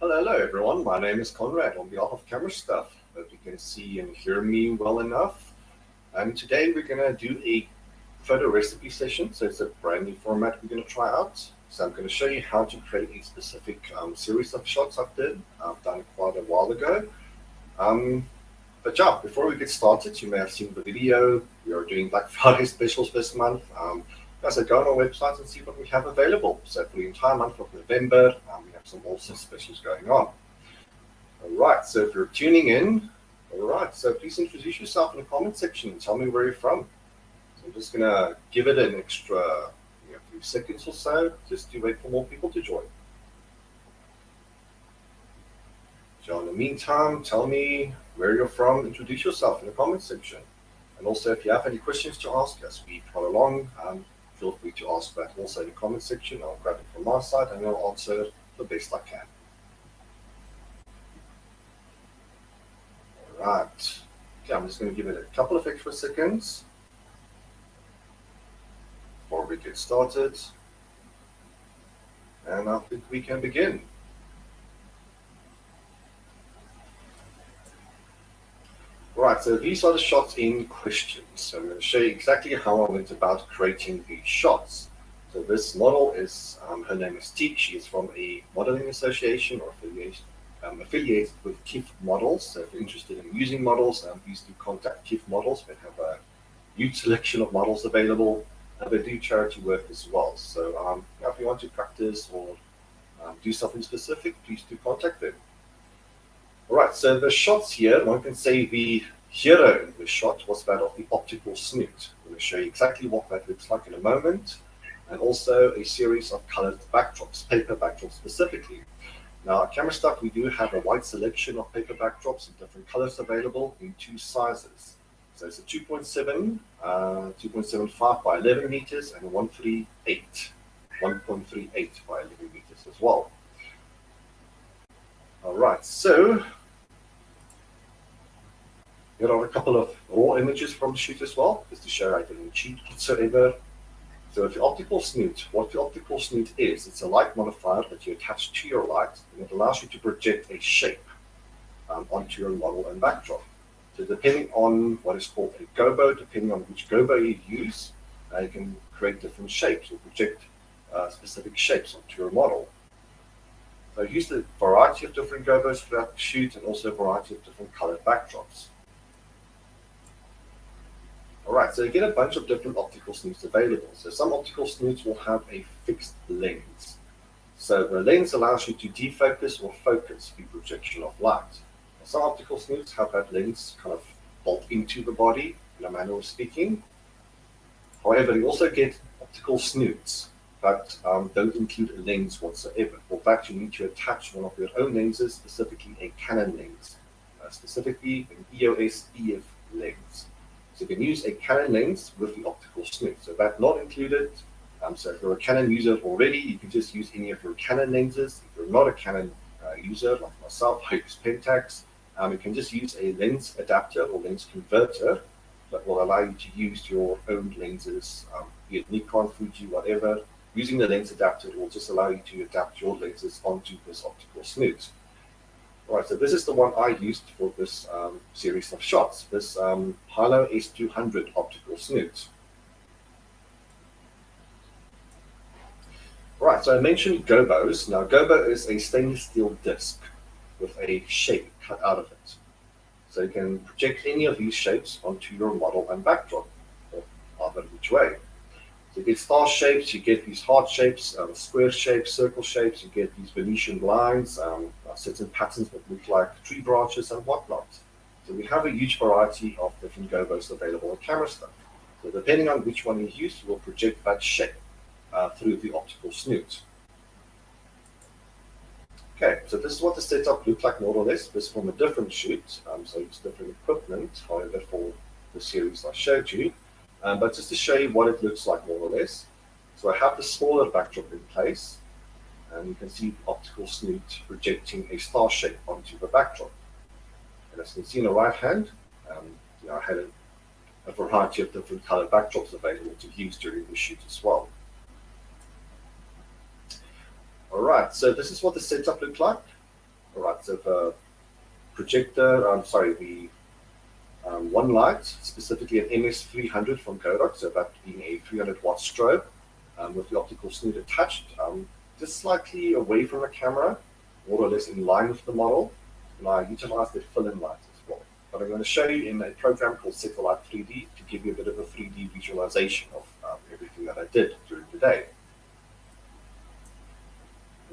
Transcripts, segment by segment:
Hello everyone, my name is Conrad on behalf of Camera Stuff. Hope you can see and hear me well enough. And today we're going to do a photo recipe session, so it's a brand new format we're going to try out. So I'm going to show you how to create a specific series of shots I've done quite a while ago. But yeah, before we get started, you may have seen the video. We are doing Black Friday specials this month. So go on our website and see what we have available. So for the entire month of November, we have some awesome specials going on. All right, so if you're tuning in, all right, so please introduce yourself in the comment section and tell me where you're from. So I'm just gonna give it an extra few seconds or so, just to wait for more people to join. So in the meantime, tell me where you're from, introduce yourself in the comment section. And also if you have any questions to ask as we follow along, feel free to ask that also in the comment section. I'll grab it from my side and I'll answer the best I can. All right. Okay, I'm just going to give it a couple of extra seconds before we get started. And I think we can begin. Right, so these are the shots in question. So I'm going to show you exactly how I went about creating these shots. So this model is, her name is Teak. She is from a modeling association or affiliated with KIF Models. So if you're interested in using models, please do contact KIF Models. They have a huge selection of models available. They do charity work as well. So if you want to practice or do something specific, please do contact them. All right, so the shots here, one can say the hero in the shot was that of the optical snoot. I'm going to show you exactly what that looks like in a moment, and also a series of colored backdrops, paper backdrops specifically. Now at Camera Stuff, we do have a wide selection of paper backdrops in different colors available in two sizes. So it's a 2.7, 2.75 by 11 meters, and a 1.38 by 11 meters as well. All right, so here are a couple of raw images from the shoot as well, just to show I didn't cheat whatsoever. So with the optical snoot, what the optical snoot is, it's a light modifier that you attach to your light, and it allows you to project a shape onto your model and backdrop. So depending on what is called a gobo, depending on which gobo you use, you can create different shapes or project specific shapes onto your model. So I used a variety of different gobos throughout the shoot and also a variety of different colored backdrops. All right, so you get a bunch of different optical snoots available. So some optical snoots will have a fixed lens. So the lens allows you to defocus or focus the projection of light. Some optical snoots have that lens kind of bolt into the body, in a manner of speaking. However, you also get optical snoots that don't include a lens whatsoever. For that, you need to attach one of your own lenses, specifically a Canon lens, specifically an EOS EF lens. So you can use a Canon lens with the optical snoot. So that's not included. So if you're a Canon user already, you can just use any of your Canon lenses. If you're not a Canon user like myself, I use Pentax. You can just use a lens adapter or lens converter that will allow you to use your own lenses, be it Nikon, Fuji, whatever. Using the lens adapter will just allow you to adapt your lenses onto this optical snoot. All right, so this is the one I used for this series of shots, this Hilo S200 optical snoot. All right, so I mentioned gobos. Now, gobo is a stainless steel disc with a shape cut out of it. So you can project any of these shapes onto your model and backdrop, or either which way. So you get star shapes, you get these heart shapes, square shapes, circle shapes, you get these Venetian lines, certain patterns that look like tree branches and whatnot. So we have a huge variety of different gobos available on Camera Stuff. So depending on which one you use, you will project that shape through the optical snoot. Okay, so this is what the setup looked like more or less. This is from a different shoot, so it's different equipment, however, for the series I showed you. But just to show you what it looks like more or less. So I have the smaller backdrop in place, and you can see the optical snoot projecting a star shape onto the backdrop. And as you can see on the right hand, I had a variety of different colored backdrops available to use during the shoot as well. All right, so this is what the setup looked like. All right, so the projector, the one light, specifically an MS300 from Kodak, so that being a 300 watt strobe with the optical snoot attached, just slightly away from the camera, more or less in line with the model, and I utilized the fill-in light as well. But I'm going to show you in a program called Satellite 3D to give you a bit of a 3D visualization of everything that I did during the day.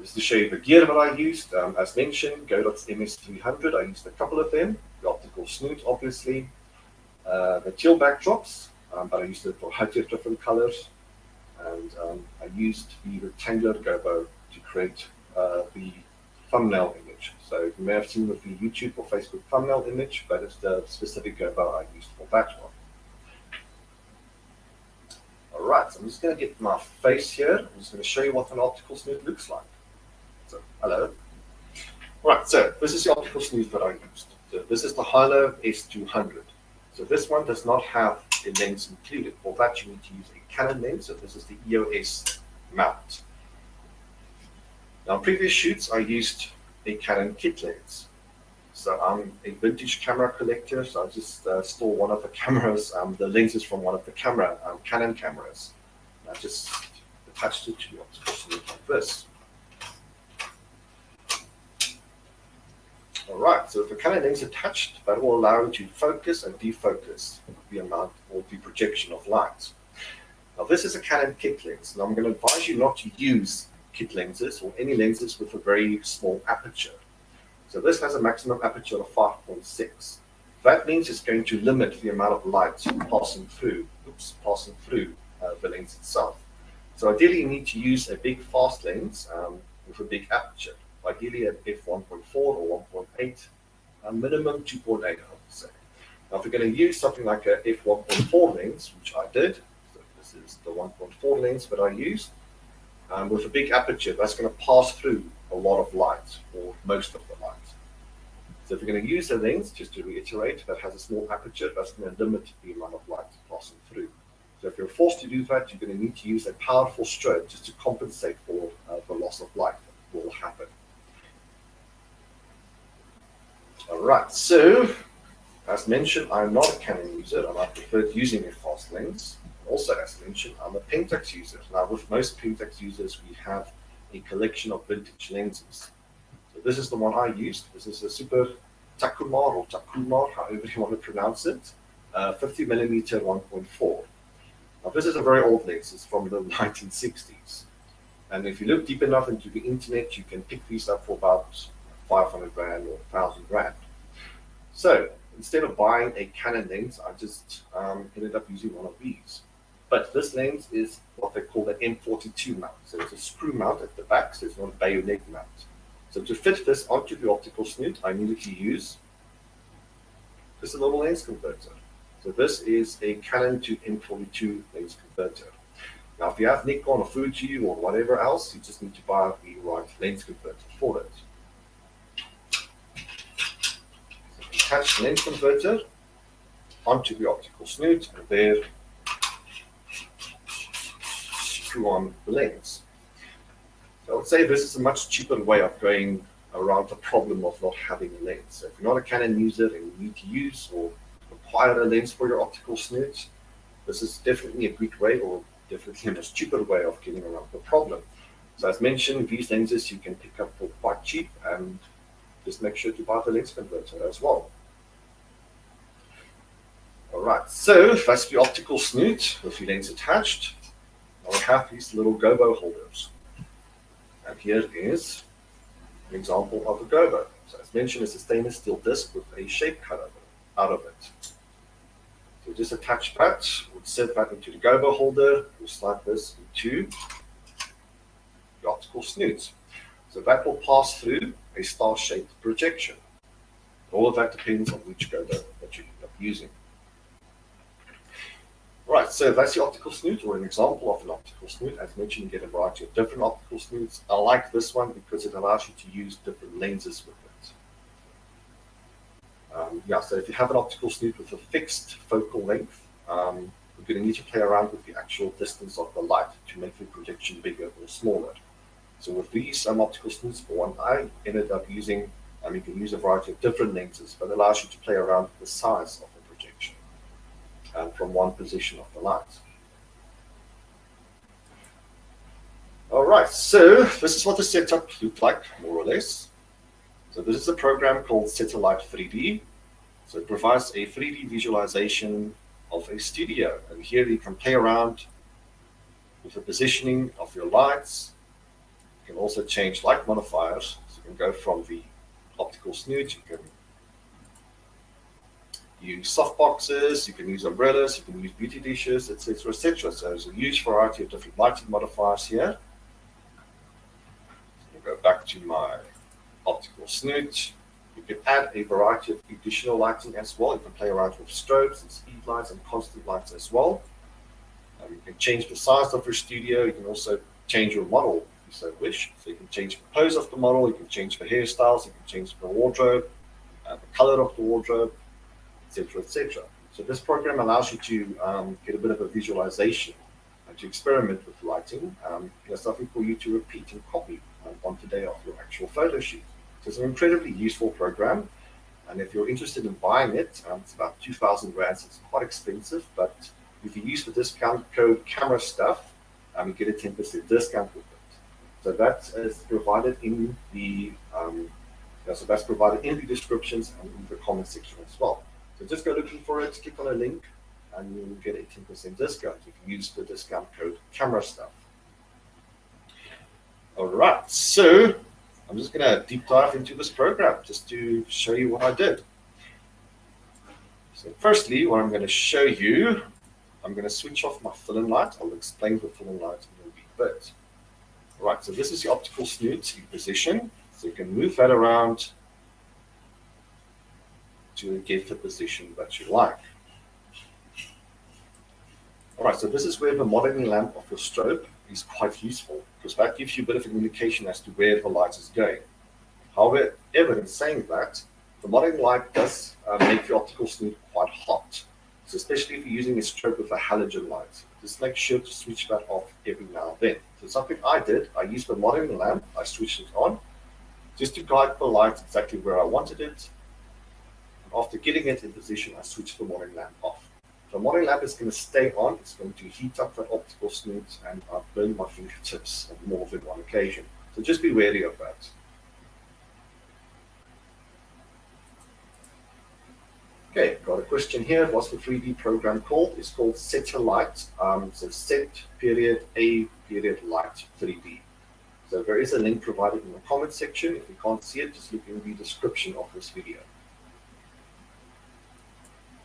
Just to show you the gear that I used, as mentioned, Godot's MS300, I used a couple of them, the optical snoot obviously, the teal backdrops, but I used it for a variety of different colors, and I used the rectangular gobo to create the thumbnail image. So you may have seen with the YouTube or Facebook thumbnail image, but it's the specific gobo I used for that one. Alright, so I'm just going to get my face here. I'm just going to show you what an optical snoot looks like. So, hello. Right, so this is the optical snoot that I used. So this is the Hilo S200. So this one does not have a lens included. For that you need to use a Canon lens. So this is the EOS mount. Now in previous shoots I used a Canon kit lens. So I'm a vintage camera collector, so I just stole one of the cameras, the lenses from one of the Canon cameras. And I just attached it to the optical snoot like this. Alright, so if the Canon lens attached, that will allow you to focus and defocus the amount or the projection of light. Now this is a Canon kit lens. Now I'm going to advise you not to use kit lenses or any lenses with a very small aperture. So this has a maximum aperture of 5.6. That means it's going to limit the amount of light passing through the lens itself. So ideally you need to use a big fast lens with a big aperture. Ideally at f1.4 or 1.8, minimum 2.8 I would say. Now if you're going to use something like a f1.4 lens, which I did, so this is the 1.4 lens that I used, with a big aperture, that's going to pass through a lot of light, or most of the light. So if you're going to use a lens, just to reiterate, that has a small aperture, that's going to limit the amount of light passing through. So if you're forced to do that, you're going to need to use a powerful strobe just to compensate for the loss of light that will happen. Alright, so as mentioned, I'm not a Canon user and I prefer using a fast lens. Also, as mentioned, I'm a Pentax user. Now, with most Pentax users, we have a collection of vintage lenses. So this is the one I used. This is a Super Takumar or Takumar, however you want to pronounce it, 50mm 1.4. Now, this is a very old lens. It's from the 1960s. And if you look deep enough into the internet, you can pick these up for about 500 Rand or 1,000 Rand. So instead of buying a Canon lens, I just ended up using one of these. But this lens is what they call the M42 mount. So it's a screw mount at the back, so it's not a bayonet mount. So to fit this onto the optical snoot, I needed to use just a little lens converter. So this is a Canon to M42 lens converter. Now if you have Nikon or Fuji or whatever else, you just need to buy the right lens converter for it. Attach the lens converter onto the optical snoot and there screw on the lens. So I would say this is a much cheaper way of going around the problem of not having a lens. So if you're not a Canon user and you need to use or acquire a lens for your optical snoot, this is definitely a good way or definitely a much cheaper way of getting around the problem. So as mentioned, these lenses you can pick up for quite cheap and just make sure to buy the lens converter as well. Alright, so that's the optical snoot with the lens attached. I have these little gobo holders. And here is an example of a gobo. So as mentioned, it's a stainless steel disc with a shape cut out of it. So just attach that, we'll set that into the gobo holder, we'll slide this into the optical snoot. So that will pass through a star-shaped projection. All of that depends on which gobo that you end up using. Right, so that's the optical snoot, or an example of an optical snoot. As mentioned, you get a variety of different optical snoots. I like this one because it allows you to use different lenses with it. So if you have an optical snoot with a fixed focal length, you're going to need to play around with the actual distance of the light to make the projection bigger or smaller. So with these optical snoots, for one, I ended up using You can use a variety of different lenses, but it allows you to play around with the size of the projection from one position of the light. All right, so this is what the setup looked like, more or less. So this is a program called Satellite 3D. So it provides a 3D visualization of a studio. And here you can play around with the positioning of your lights. You can also change light modifiers. So you can go from the optical snoot, you can use softboxes, you can use umbrellas, you can use beauty dishes, etc., etc. So there's a huge variety of different lighting modifiers here. So I'll go back to my optical snoot. You can add a variety of additional lighting as well. You can play around with strobes and speed lights and constant lights as well. You can change the size of your studio. You can also change your model if you so wish. So you can change the pose of the model, you can change the hairstyles, you can change the wardrobe, the color of the wardrobe, etc., etc. So this program allows you to get a bit of a visualization and to experiment with lighting. There's something for you to repeat and copy on the day of your actual photo shoot. So it's an incredibly useful program. And if you're interested in buying it, it's about 2,000 rands. It's quite expensive, but if you use the discount code camera stuff, you get a 10% discount with it. So that is provided in the descriptions and in the comment section as well. So just go looking for it, click on a link, and you'll get a 10% discount if you use the discount code camera stuff. All right, so I'm just going to deep dive into this program just to show you what I did. So firstly, what I'm going to show you, I'm going to switch off my fill-in light. I'll explain the fill-in light in a wee bit. All right, so this is the optical snoot in position. So you can move that around to get the position that you like. All right, so this is where the modeling lamp of your strobe is quite useful because that gives you a bit of an indication as to where the light is going. However, in saying that, the modeling light does make the optical snoot quite hot. So especially if you're using a strobe with a halogen light, just make sure to switch that off every now and then. So something I did, I used the modeling lamp, I switched it on, just to guide the light exactly where I wanted it. And after getting it in position, I switched the modeling lamp off. The modeling lamp is going to stay on, it's going to heat up that optical snoot, and I've burned my fingertips on more than one occasion. So just be wary of that. Okay, got a question here. What's the 3D program called? It's called Satellite. So set period A period light 3D. So there is a link provided in the comment section. If you can't see it, just look in the description of this video.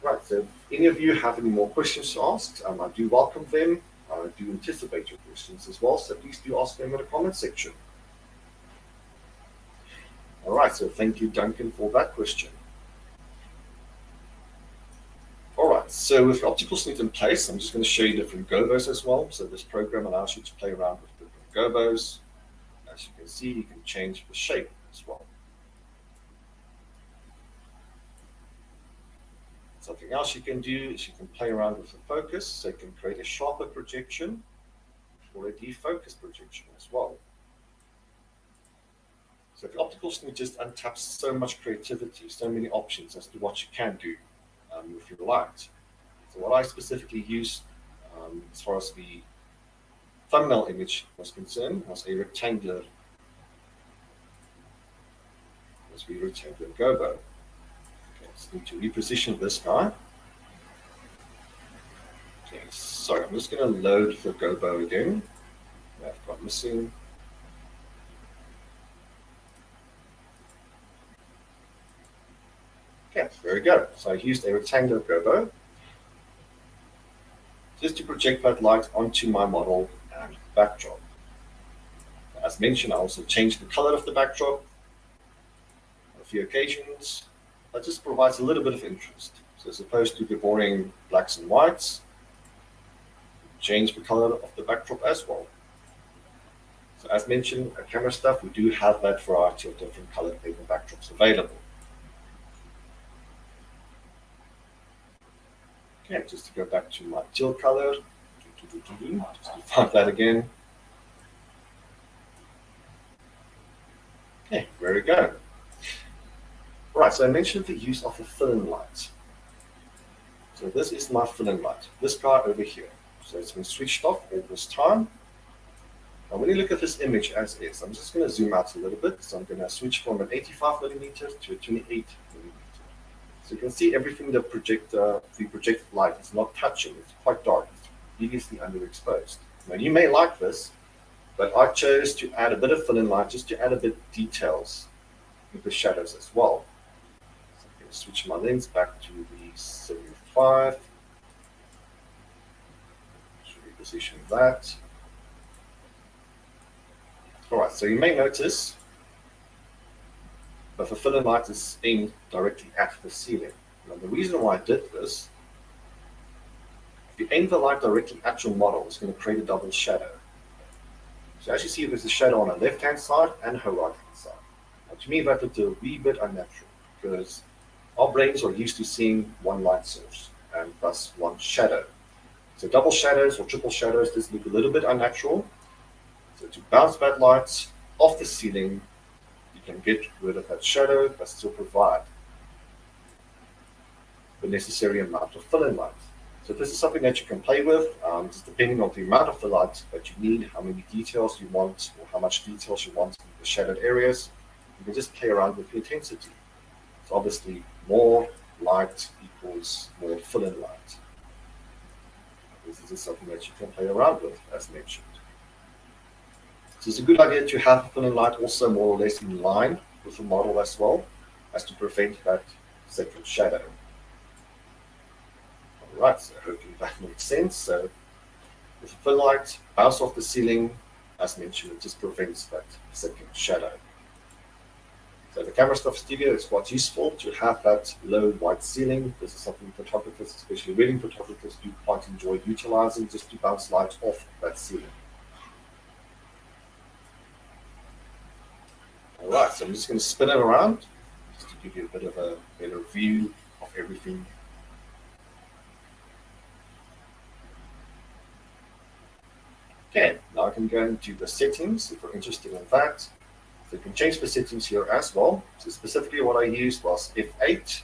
Right, so if any of you have any more questions to ask, I do welcome them. I do anticipate your questions as well, so please do ask them in the comment section. All right, so thank you, Duncan, for that question. All right, so with the optical snoot in place, I'm just going to show you different gobos as well. So this program allows you to play around with different gobos. As you can see, you can change the shape as well. Something else you can do is you can play around with the focus, so you can create a sharper projection or a defocused projection as well. So the optical snoot just untaps so much creativity, so many options as to what you can do with your light. So what I specifically used as far as the thumbnail image was concerned was a rectangular gobo. Okay, just need to reposition this guy. Okay, sorry, I'm just going to load the gobo again. I've got missing. Okay, there we go. So I used a rectangular gobo just to project that light onto my model and backdrop. As mentioned, I also changed the color of the backdrop on a few occasions. That just provides a little bit of interest. So as opposed to the boring blacks and whites, change the color of the backdrop as well. So as mentioned, at Camera Stuff, we do have that variety of different colored paper backdrops available. Okay, just to go back to my teal color, just to find that again. Okay, there we go. All right, so I mentioned the use of a fill-in light. So this is my fill-in light, this guy over here. So it's been switched off all this time. Now when you look at this image as is, I'm just going to zoom out a little bit. So I'm going to switch from an 85 millimeter to a 28 millimeter. So you can see everything the projected light is not touching. It's quite dark. It's previously underexposed. Now you may like this, but I chose to add a bit of fill-in light just to add a bit of details with the shadows as well. So I'm going to switch my lens back to the 75. Just reposition that. Alright, so you may notice that the fill-in light is aimed directly at the ceiling. Now the reason why I did this, if you aim the light directly at your model, it's going to create a double shadow. So as you see, there's a shadow on the left-hand side and her right-hand side. Now to me that looked a wee bit unnatural because our brains are used to seeing one light source and thus one shadow. So double shadows or triple shadows just look a little bit unnatural. So to bounce that light off the ceiling, you can get rid of that shadow but still provide the necessary amount of fill-in light. So this is something that you can play with, just depending on the amount of fill light that you need, how many details you want, or how much details you want in the shadowed areas. You can just play around with the intensity. So obviously more light equals more fill-in light. This is just something that you can play around with, as mentioned. So it's a good idea to have fill-in light also more or less in line with the model as well, as to prevent that second shadow. Alright, so hopefully that makes sense. So with the fill light, bounce off the ceiling, as mentioned, it just prevents that second shadow. So the Camera Stuff Studio is quite useful to have that low white ceiling. This is something photographers, especially wedding photographers, do quite enjoy utilizing, just to bounce light off that ceiling. Alright, so I'm just going to spin it around just to give you a bit of a better view of everything. Okay, now I can go into the settings if you're interested in that. So you can change the settings here as well. So specifically what I used was f8.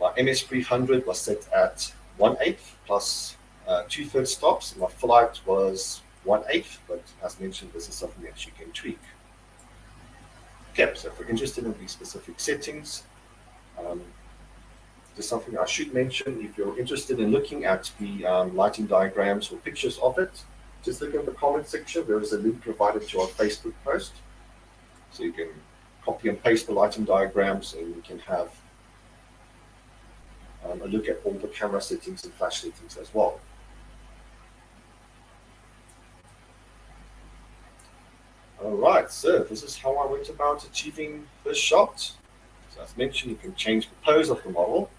My MS300 was set at 1/8 plus 2/3 stops. My full light was 1/8, but as mentioned, this is something that you can tweak. Okay, so if you're interested in these specific settings, there's something I should mention. If you're interested in looking at the lighting diagrams or pictures of it, just look in the comment section. There is a link provided to our Facebook post. So you can copy and paste the lighting diagrams and you can have a look at all the camera settings and flash settings as well. Alright, so this is how I went about achieving this shot. So as mentioned, you can change the pose of the model.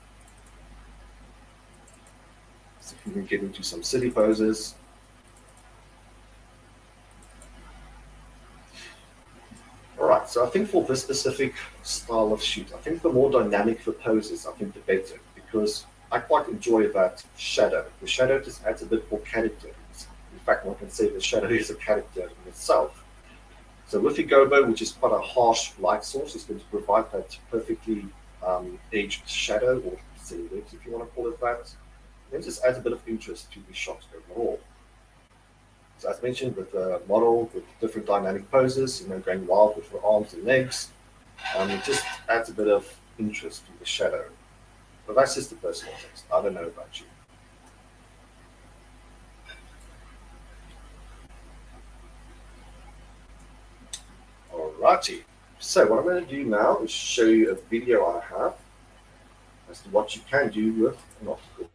So you can get into some silly poses. Alright, so I think for this specific style of shoot, I think the more dynamic the poses, I think the better, because I quite enjoy that shadow. The shadow just adds a bit more character. In fact, one can say the shadow is a character in itself. So with the gobo, which is quite a harsh light source, it's going to provide that perfectly aged shadow, or silhouette if you want to call it that. And it just adds a bit of interest to the shot overall. So as mentioned, with the model with different dynamic poses, going wild with her arms and legs, it just adds a bit of interest to the shadow. But that's just a personal taste. I don't know about you. Alrighty. So what I'm going to do now is show you a video I have as to what you can do with an optical.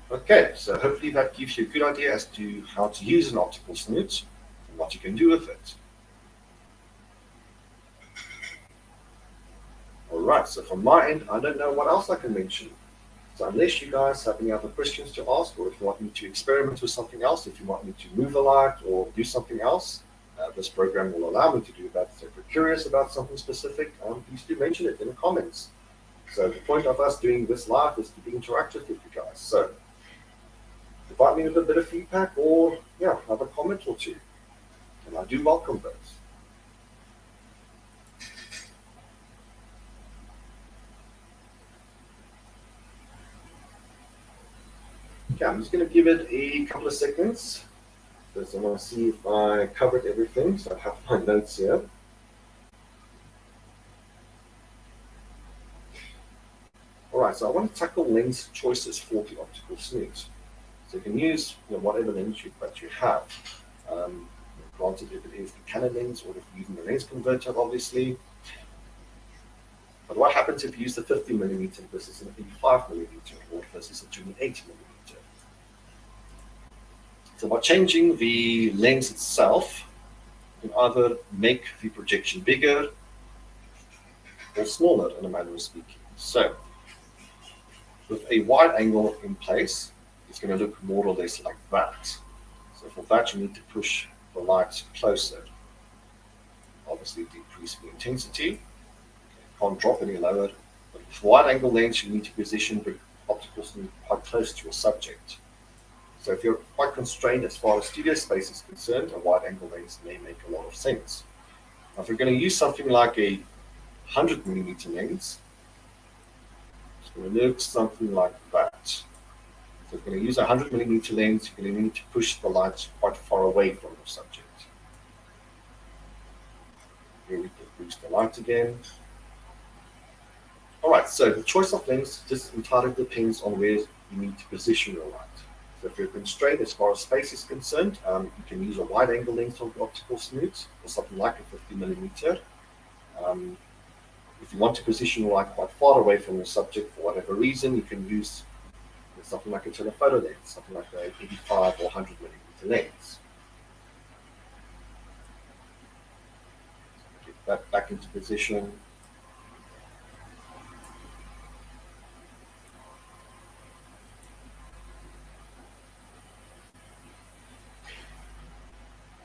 Okay, so hopefully that gives you a good idea as to how to use an optical snoot and what you can do with it. All right, so from my end, I don't know what else I can mention. So unless you guys have any other questions to ask, or if you want me to experiment with something else, if you want me to move a light or do something else, this program will allow me to do that. So if you're curious about something specific, please do mention it in the comments. So the point of us doing this live is to be interactive with you guys. So provide me with a bit of feedback or have a comment or two. And I do welcome those. Okay, I'm just going to give it a couple of seconds because I want to see if I covered everything. So I have my notes here. All right, so I want to tackle lens choices for the optical snoot. So you can use whatever lens that you have. Granted, if it is the Canon lens or if you're using the lens converter, obviously. But what happens if you use the 50mm versus an 85mm or versus a 28mm? So by changing the lens itself, you can either make the projection bigger or smaller in a manner of speaking. So with a wide angle in place, it's going to look more or less like that. So for that, you need to push the light closer. Obviously decrease the intensity. Can't drop any lower. But with wide angle lens, you need to position the optical snoot quite close to your subject. So if you're quite constrained as far as studio space is concerned, a wide angle lens may make a lot of sense. Now, if you're going to use something like a 100mm lens, it's going to look something like that. So if you're going to use a 100mm lens, you're going to need to push the light quite far away from your subject. Here we can boost the light again. All right, so the choice of lens just entirely depends on where you need to position your light. So if you're constrained as far as space is concerned, you can use a wide angle lens on the optical snoot or something like a 50mm. If you want to position your light quite far away from your subject for whatever reason, you can use something like a telephoto lens, something like an 85 or 100mm lens. Get that back into position.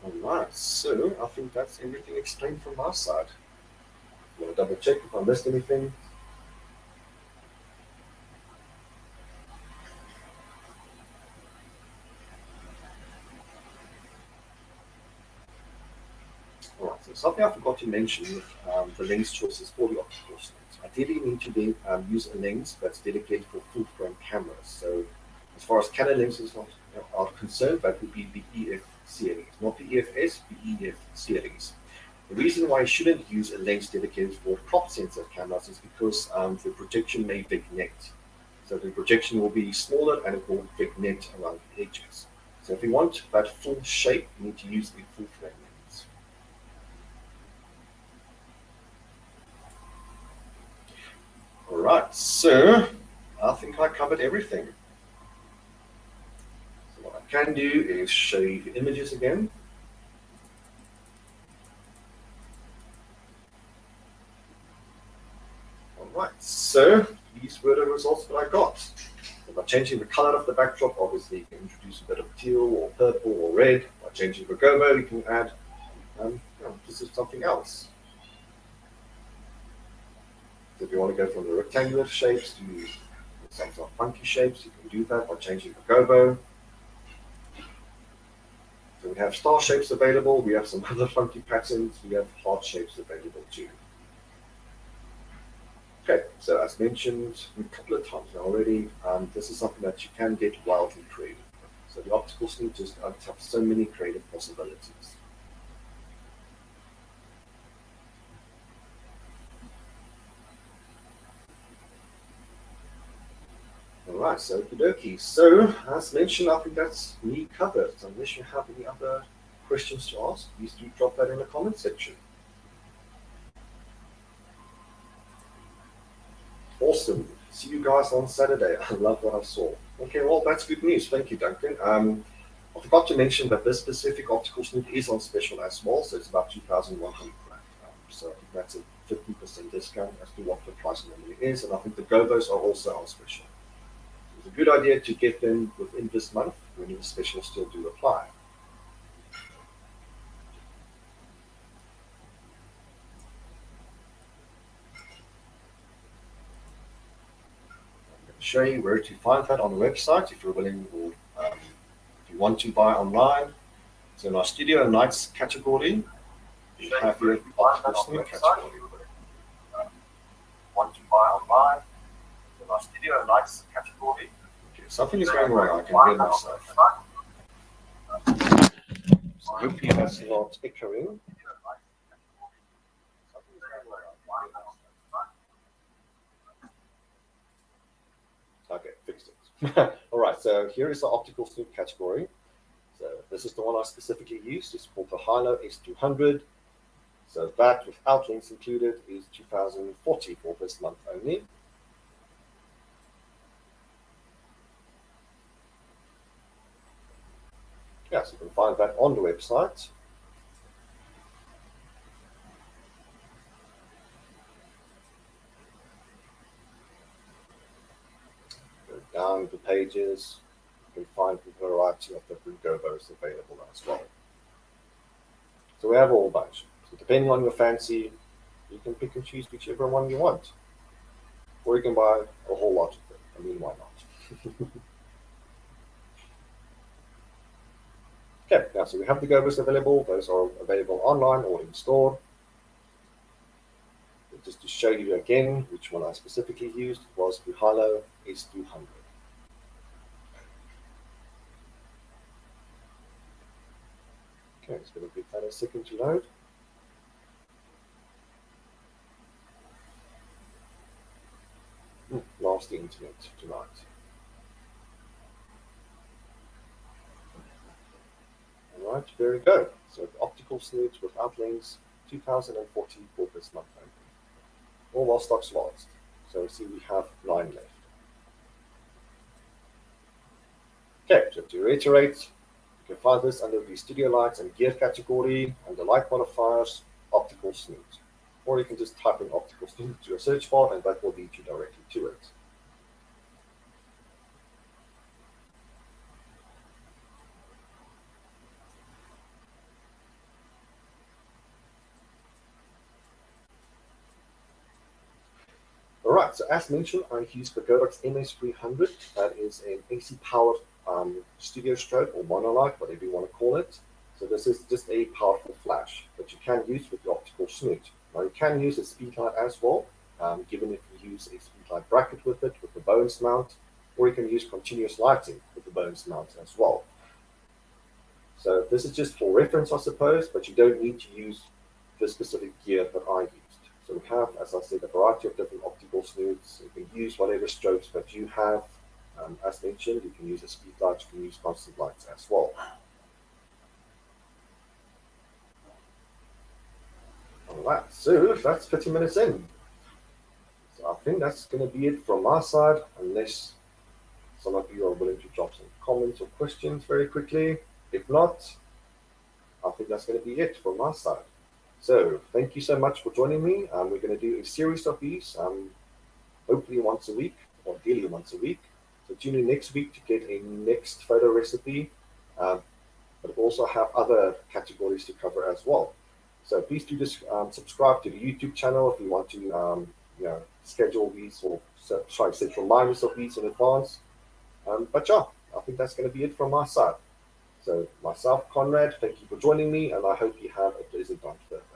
Alright, so I think that's everything explained from my side. You want to double check if I missed anything? Alright, so something I forgot to mention with the lens choices for the optical snoot. Ideally, you need to then use a lens that's dedicated for full frame cameras. So as far as Canon lenses are concerned, that would be the EF series, not the EFS, the EF series. The reason why you shouldn't use a lens dedicated for crop sensor cameras is because the projection may vignette. So the projection will be smaller and it will vignette around the edges. So if you want that full shape, you need to use a full frame lens. Alright, so I think I covered everything. So what I can do is show you the images again. Alright, so these were the results that I got. So by changing the color of the backdrop, obviously you can introduce a bit of teal or purple or red. By changing the gobo, you can add this is something else. So if you want to go from the rectangular shapes to some sort of funky shapes, you can do that by changing the gobo. So we have star shapes available, we have some other funky patterns, we have heart shapes available too. Okay, so as mentioned a couple of times now already, this is something that you can get wildly creative with. So the optical snoot just have so many creative possibilities. Alright, so okie dokie. So as mentioned, I think that's me covered. So unless you have any other questions to ask, please do drop that in the comment section. Awesome. See you guys on Saturday. I love what I saw. Okay, well, that's good news. Thank you, Duncan. I forgot to mention that this specific optical snoot is on special as well, so it's about 2,100 Rand. So I think that's a 50% discount as to what the price normally is, and I think the Gobos are also on special. It's a good idea to get them within this month when the specials still do apply. Show you where to find that on the website if you're willing or if you want to buy online. So in our studio and nights category, you have your optical snoot category. Want to buy online? So in our studio and nights category. Okay, something is going wrong. I can hear myself. So hopefully that's not echoing. Okay, fixed it. All right, so here is the optical snoot category. So this is the one I specifically used. It's called the Hilo S200. So that without links included is 2,040 for this month only. Yeah, so you can find that on the website. Go down the pages. You can find a variety of different Gobos available as well. So we have a whole bunch. So depending on your fancy, you can pick and choose whichever one you want. Or you can buy a whole lot of them. I mean, why not? Okay, now so we have the Gobos available. Those are available online or in store. Just to show you again which one I specifically used was the Hilo S200. Okay, it's going to give that a second to load. Lost the internet tonight. All right, there we go. So the optical snoot without links, 2,040 for this month only. All while stocks last. So see we have 9 left. Okay, so to reiterate, you can find this under the studio lights and gear category under light modifiers, optical snoot. Or you can just type in optical snoot to your search bar and that will lead you directly to it. Alright, so as mentioned, I use the Godox MS300. That is an AC powered studio strobe or monolight, whatever you want to call it. So this is just a powerful flash that you can use with the optical snoot. Now you can use a speedlight as well, given if you use a speedlight bracket with it, with the bones mount, or you can use continuous lighting with the bones mount as well. So this is just for reference, I suppose, but you don't need to use the specific gear that I used. So we have, as I said, a variety of different optical snoots. You can use whatever strobes that you have. As mentioned, you can use a speed light, you can use constant lights as well. Alright, so that's 50 minutes in. So I think that's going to be it from my side, unless some of you are willing to drop some comments or questions very quickly. If not, I think that's going to be it from my side. So thank you so much for joining me. We're going to do a series of these, hopefully once a week, or ideally once a week. So tune in next week to get a next photo recipe, but we'll also have other categories to cover as well. So please do just subscribe to the YouTube channel if you want to schedule these or set reminders of these in advance. But yeah, I think that's going to be it from my side. So myself, Conrad, thank you for joining me, and I hope you have a pleasant night further.